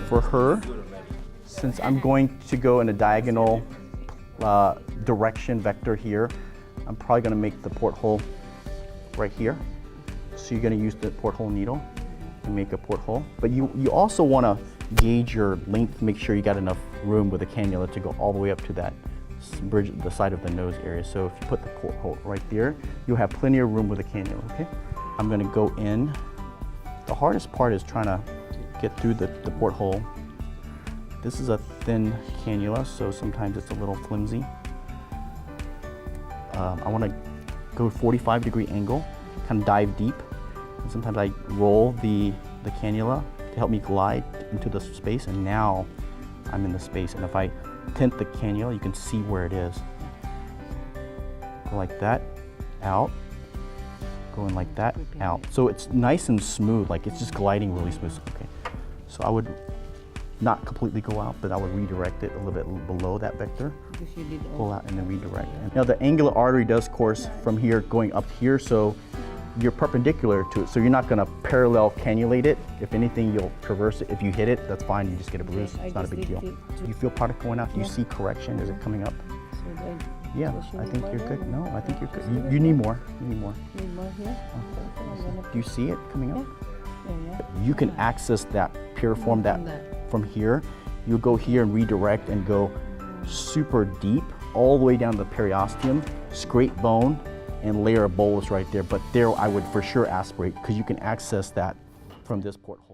for her, since I'm going to go in a diagonal direction vector here, I'm probably going to make the porthole right here. So you're going to use the porthole needle and make a porthole. But you also want to gauge your length, make sure you got enough room with the cannula to go all the way up to that bridge, the side of the nose area. So if you put the porthole right there, you'll have plenty of room with the cannula, okay? I'm going to go in. The hardest part is trying to get through the porthole. This is a thin cannula, so sometimes it's a little flimsy. I want to go 45-degree angle, kind of dive deep. And sometimes I roll the cannula to help me glide into the space, and now I'm in the space. And if I tint the cannula, you can see where it is. Go like that, out. Going like that, out. So it's nice and smooth, like it's just gliding really smooth. Okay. So I would not completely go out, but I would redirect it a little bit below that vector. Pull out and then redirect. Now the angular artery does course from here going up here, so you're perpendicular to it. So you're not going to parallel cannulate it. If anything, you'll traverse it. If you hit it, that's fine. You just get a bruise. It's not a big deal. Do you feel product going out? Do you see correction? Is it coming up? Yeah, I think you're good. No, I think you're good. You need more. You need more. Need more here? Okay. Do you see it coming up? You can access that piriform from here. You'll go here and redirect and go super deep all the way down to the periosteum, scrape bone, and layer a bolus right there. But there I would for sure aspirate because you can access that from this porthole.